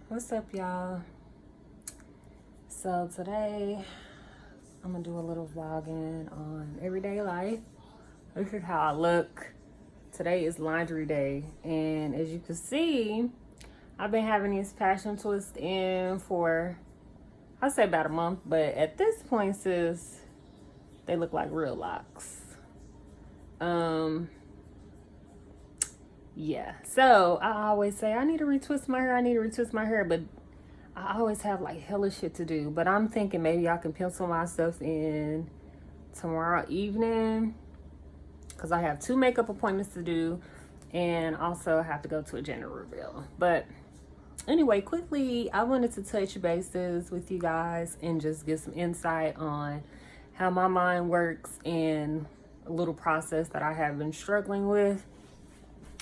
What's up, y'all? So today I'm gonna do a little vlogging on everyday life. This is how I look. Today is laundry day, and as you can see, I've been having these passion twists in for I'd say about a month, but at this point, sis, they look like real locks. Um, yeah. So I always say I need to retwist my hair. I need to retwist my hair, but I always have like hella shit to do. But I'm thinking maybe I can pencil myself in tomorrow evening because I have 2 makeup appointments to do and also have to go to a gender reveal. But anyway, quickly, I wanted to touch bases with you guys and just get some insight on how my mind works and a little process that I have been struggling with,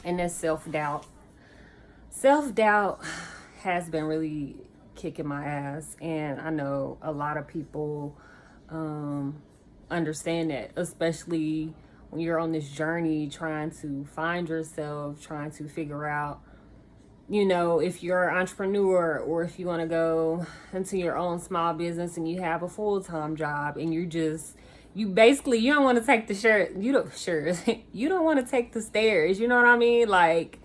and that's self-doubt. Self-doubt has been really kicking my ass, and I know a lot of people understand that, especially when you're on this journey trying to find yourself, trying to figure out, if you're an entrepreneur or if you want to go into your own small business and you have a full-time job and you don't want to take the you don't want to take the stairs, you know what I mean? Like,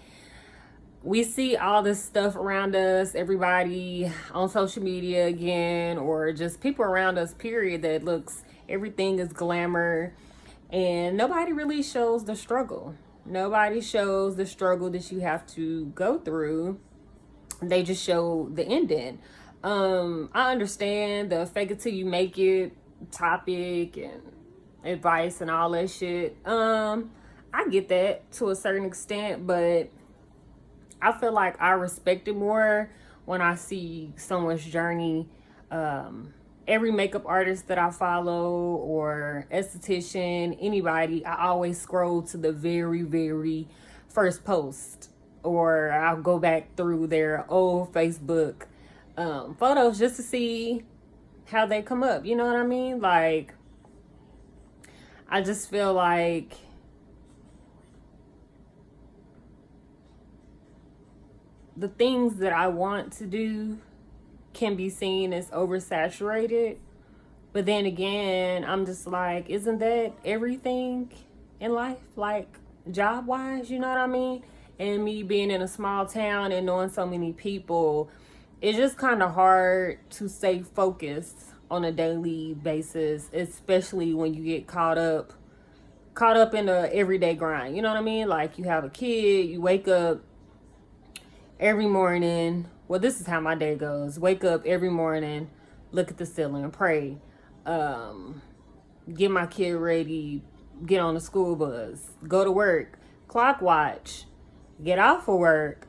we see all this stuff around us, everybody on social media again, or just people around us, period, that looks, everything is glamour, and nobody really shows the struggle. Nobody shows the struggle that you have to go through. They just show the ending. I understand the fake it till you make it topic and advice and all that shit. I get that to a certain extent, but I feel like I respect it more when I see someone's journey. Every makeup artist that I follow or esthetician, anybody, I always scroll to the very, very first post, or I'll go back through their old Facebook photos just to see how they come up. You know what I mean? Like, I just feel like the things that I want to do can be seen as oversaturated. But then again, I'm just like, isn't that everything in life? Like, job wise, you know what I mean? And me being in a small town and knowing so many people, it's just kind of hard to stay focused on a daily basis, especially when you get caught up in the everyday grind. You know what I mean? Like, you have a kid, you wake up every morning. Well, this is how my day goes. Wake up every morning, look at the ceiling, pray, get my kid ready, get on the school bus, go to work, clock watch, get off of work,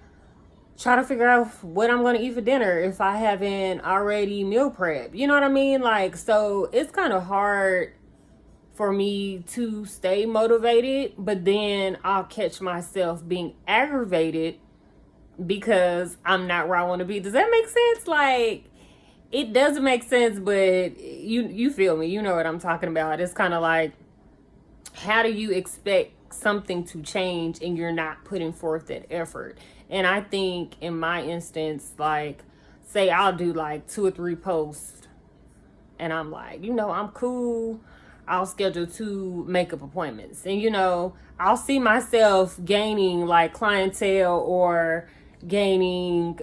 try to figure out what I'm going to eat for dinner if I haven't already meal prep. You know what I mean? Like, so it's kind of hard for me to stay motivated, but then I'll catch myself being aggravated because I'm not where I want to be. Does that make sense? Like, it doesn't make sense, but you feel me. You know what I'm talking about. It's kind of like, how do you expect something to change and you're not putting forth that effort? And I think in my instance, like, say I'll do like 2 or 3 posts and I'm like, I'm cool. I'll schedule 2 makeup appointments, and I'll see myself gaining like clientele or gaining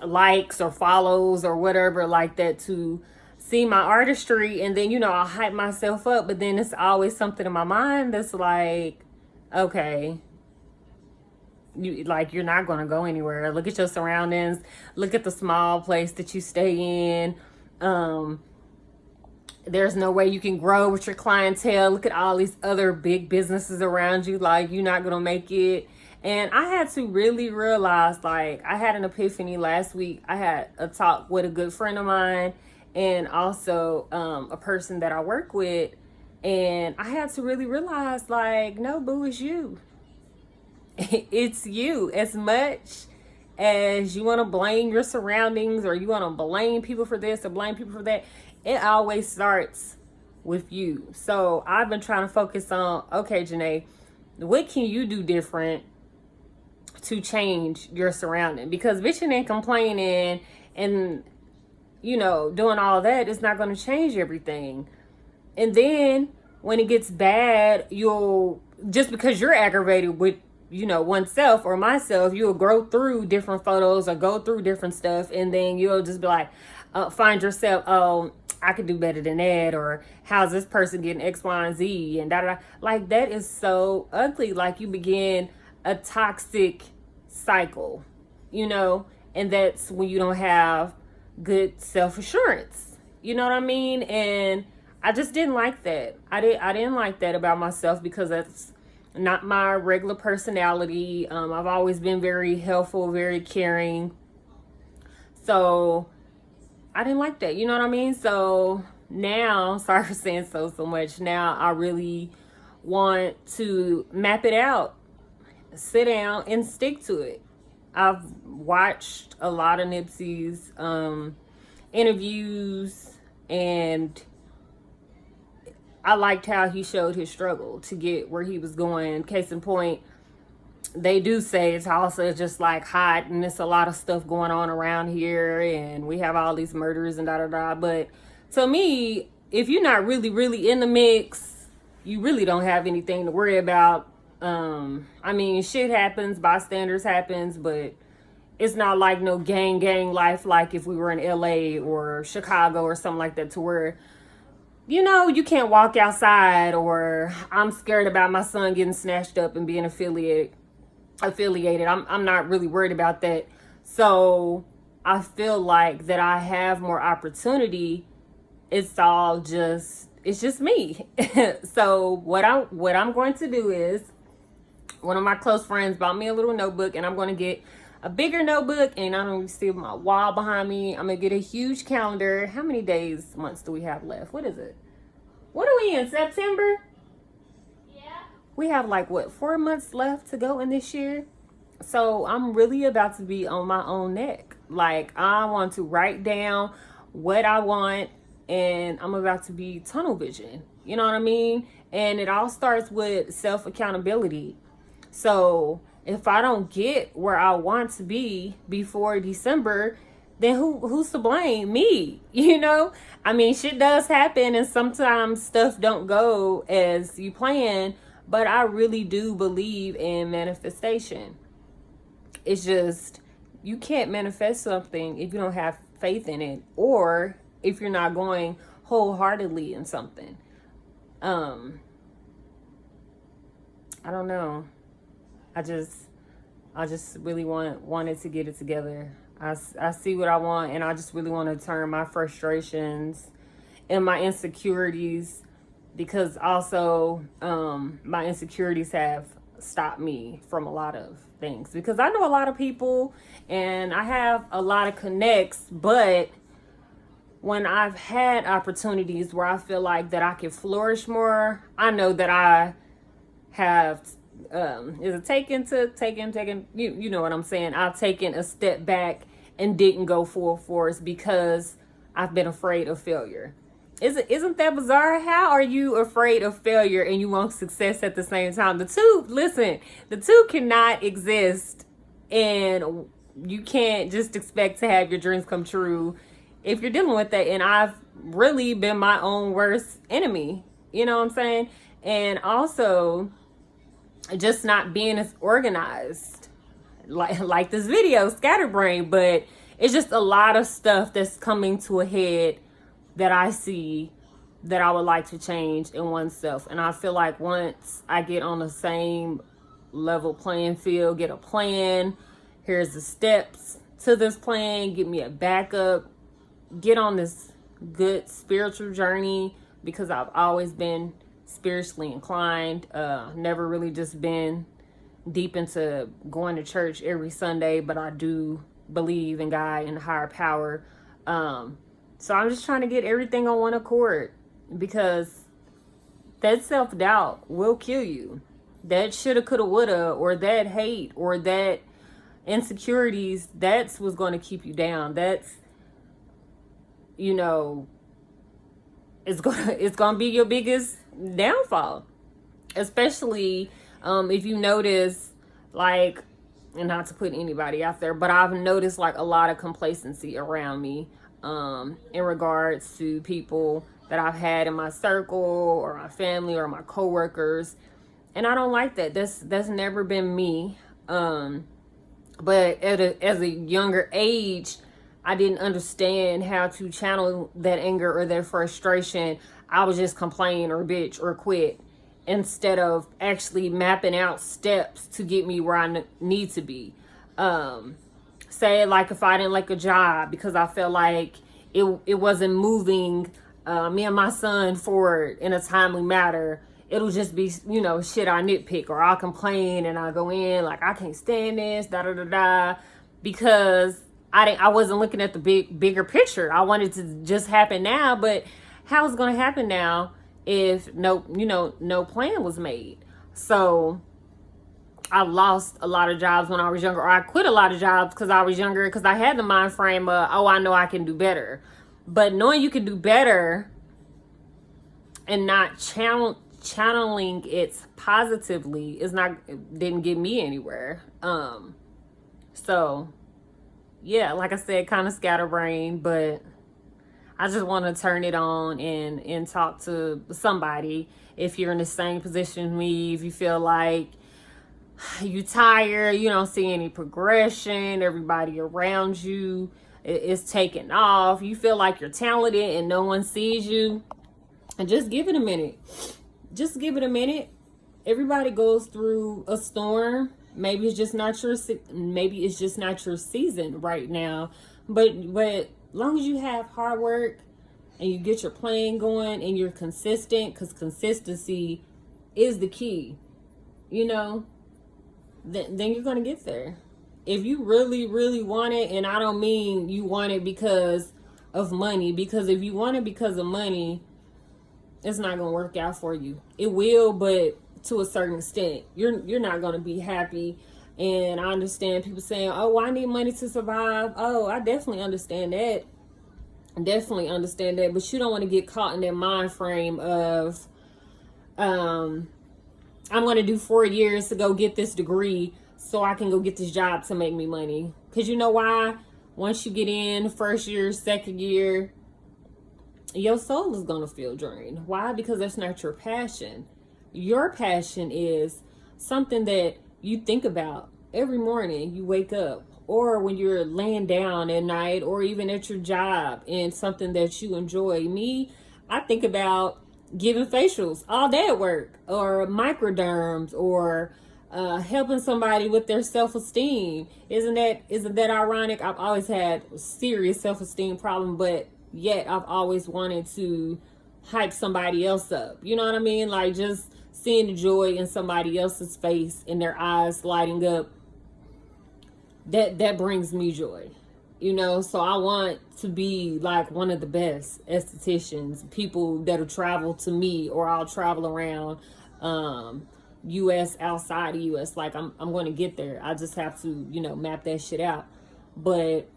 likes or follows or whatever like that to see my artistry, and then I'll hype myself up, but then it's always something in my mind that's like, okay, you're not gonna go anywhere. Look at your surroundings, look at the small place that you stay in. There's no way you can grow with your clientele. Look at all these other big businesses around you. Like, you're not gonna make it. And I had to really realize, like, I had an epiphany last week. I had a talk with a good friend of mine and also a person that I work with. And I had to really realize, like, no, boo, it's you. It's you. As much as you want to blame your surroundings or you want to blame people for this or blame people for that, it always starts with you. So I've been trying to focus on, okay, Janae, what can you do different to change your surrounding, because bitching and complaining and, you know, doing all that is not going to change everything. And then when it gets bad, you'll, just because you're aggravated with, you know, oneself or myself, you'll grow through different photos or go through different stuff, and then you'll just be like, find yourself, oh, I could do better than that, or how's this person getting X, Y, and Z, and da da da. Like, that is so ugly. Like, you begin a toxic cycle, you know, and that's when you don't have good self-assurance. You know what I mean? And I just didn't like that. I didn't like that about myself, because that's not my regular personality. I've always been very helpful, very caring. So I didn't like that. You know what I mean? So now, sorry for saying so much. Now I really want to map it out, sit down and stick to it. I've watched a lot of Nipsey's interviews, and I liked how he showed his struggle to get where he was going. Case in point, they do say it's also just like hot, and there's a lot of stuff going on around here, and we have all these murders and da da da. But to me, if you're not really in the mix, you really don't have anything to worry about. I mean, shit happens, bystanders happens, but it's not like no gang life like if we were in LA or Chicago or something like that, to where, you know, you can't walk outside, or I'm scared about my son getting snatched up and being affiliated. I'm not really worried about that. So I feel like that I have more opportunity. It's just me. So what I'm going to do is, one of my close friends bought me a little notebook, and I'm going to get a bigger notebook, and I don't see my wall behind me. I'm going to get a huge calendar. How many days, months do we have left? What is it? What are we in, September? Yeah. We have like, what, 4 months left to go in this year? So I'm really about to be on my own neck. Like, I want to write down what I want, and I'm about to be tunnel vision. You know what I mean? And it all starts with self-accountability. So if I don't get where I want to be before December, then who's to blame? Me. You know? I mean, shit does happen, and sometimes stuff don't go as you plan, but I really do believe in manifestation. It's just, you can't manifest something if you don't have faith in it, or if you're not going wholeheartedly in something. I don't know. I just really wanted to get it together. I see what I want, and I just really want to turn my frustrations and my insecurities, because also my insecurities have stopped me from a lot of things, because I know a lot of people and I have a lot of connects, but when I've had opportunities where I feel like that I can flourish more, I know that I have is it taken, you know what I'm saying, I've taken a step back and didn't go full force because I've been afraid of failure. Isn't that bizarre? How are you afraid of failure and you want success at the same time? The two cannot exist, and you can't just expect to have your dreams come true if you're dealing with that. And I've really been my own worst enemy, you know what I'm saying? And also just not being as organized, like this video, scatterbrain. But it's just a lot of stuff that's coming to a head that I see that I would like to change in oneself. And I feel like once I get on the same level playing field, get a plan, here's the steps to this plan, get me a backup, get on this good spiritual journey, because I've always been spiritually inclined, never really just been deep into going to church every Sunday, but I do believe in God and higher power. So I'm just trying to get everything on one accord, because that self-doubt will kill you. That shoulda, coulda, woulda, or that hate, or that insecurities, that's what's going to keep you down. That's, you know, it's gonna be your biggest downfall. Especially if you notice, like, and not to put anybody out there, but I've noticed like a lot of complacency around me, in regards to people that I've had in my circle or my family or my coworkers. And I don't like that. That's never been me. But as a younger age, I didn't understand how to channel that anger or that frustration. I would just complain or bitch or quit instead of actually mapping out steps to get me where I need to be. Say like if I didn't like a job because I felt like it wasn't moving me and my son forward in a timely manner, it'll just be, you know, shit I nitpick, or I'll complain and I'll go in like, I can't stand this, da da da da, because I wasn't looking at the bigger picture. I wanted to just happen now, but how is it going to happen now if no plan was made? So I lost a lot of jobs when I was younger, or I quit a lot of jobs because I was younger, because I had the mind frame of, oh, I know I can do better. But knowing you can do better and not channeling it positively didn't get me anywhere. So yeah, like I said, kind of scatterbrained, but I just want to turn it on and talk to somebody. If you're in the same position as me, if you feel like you tired, you don't see any progression, everybody around you is taking off, you feel like you're talented and no one sees you, and just give it a minute. Just give it a minute. Everybody goes through a storm. Maybe it's just not your season right now. But long as you have hard work and you get your plan going and you're consistent, because consistency is the key, you know, then you're going to get there. If you really, really want it, and I don't mean you want it because of money, because if you want it because of money, it's not going to work out for you. It will, but to a certain extent. You're not going to be happy. And I understand people saying, oh, I need money to survive. Oh, I definitely understand that. But you don't want to get caught in that mind frame of, I'm going to do 4 years to go get this degree so I can go get this job to make me money. Because you know why? Once you get in, first year, second year, your soul is going to feel drained. Why? Because that's not your passion. Your passion is something that you think about every morning you wake up, or when you're laying down at night, or even at your job, and something that you enjoy. Me, I think about giving facials all day at work, or microderms, or helping somebody with their self-esteem. Isn't that ironic? I've always had a serious self-esteem problem, but yet I've always wanted to hype somebody else up. You know what I mean? Like just seeing the joy in somebody else's face and their eyes lighting up, that brings me joy. You know, so I want to be like one of the best estheticians, people that'll travel to me, or I'll travel around US, outside the US. Like I'm going to get there. I just have to, you know, map that shit out. But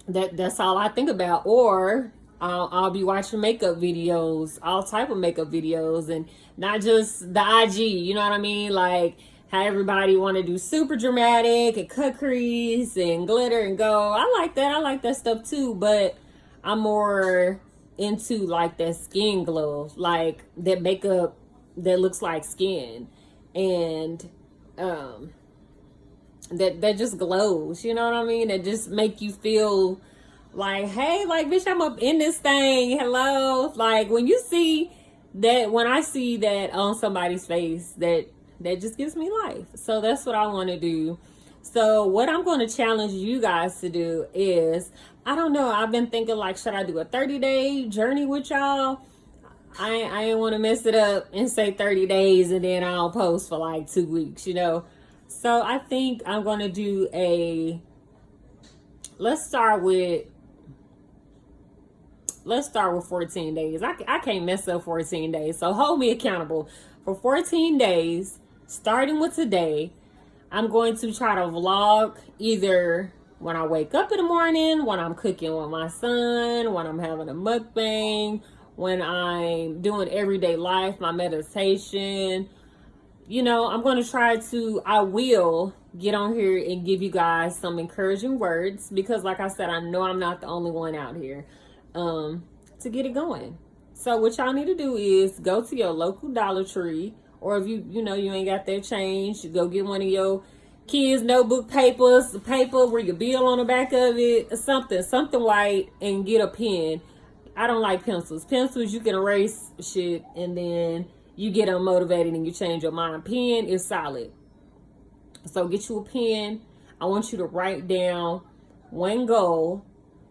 that's all I think about. Or I'll be watching makeup videos, all type of makeup videos, and not just the IG, you know what I mean? Like how everybody want to do super dramatic and cut crease and glitter and gold. I like that stuff too, but I'm more into like that skin glow, like that makeup that looks like skin, and that just glows, you know what I mean? That just make you feel like, hey, like, bitch, I'm up in this thing. Hello. Like when you see that, when I see that on somebody's face, that just gives me life. So that's what I want to do. So what I'm going to challenge you guys to do is, I don't know, I've been thinking like, should I do a 30-day journey with y'all? I ain't want to mess it up and say 30 days and then I'll post for like 2 weeks, you know? So I think I'm going to do let's start with 14 days. I can't mess up 14 days. So hold me accountable for 14 days, starting with today. I'm going to try to vlog either when I wake up in the morning, when I'm cooking with my son, when I'm having a mukbang, when I'm doing everyday life, my meditation. You know, I'm going to try to, I will get on here and give you guys some encouraging words, because like I said, I know I'm not the only one out here to get it going. So what y'all need to do is go to your local Dollar Tree, or if you you ain't got that change, go get one of your kids' notebook papers, paper where your bill on the back of it, something white, and get a pen. I don't like pencils. Pencils, you can erase shit and then you get unmotivated and you change your mind. Pen is solid. So get you a pen. I want you to write down one goal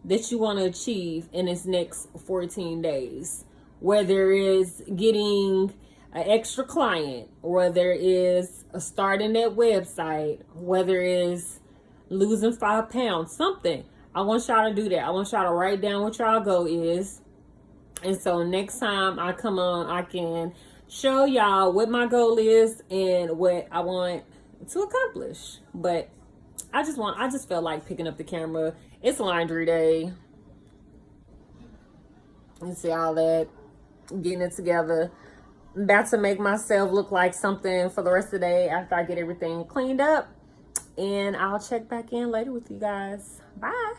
that you want to achieve in this next 14 days. Whether it's getting an extra client, whether it's starting that website, whether it's losing 5 pounds, something. I want y'all to do that. I want y'all to write down what y'all goal is. And so next time I come on, I can show y'all what my goal is and what I want to accomplish. But I just felt like picking up the camera. It's laundry day. You see all that, getting it together. I'm about to make myself look like something for the rest of the day after I get everything cleaned up. And I'll check back in later with you guys. Bye.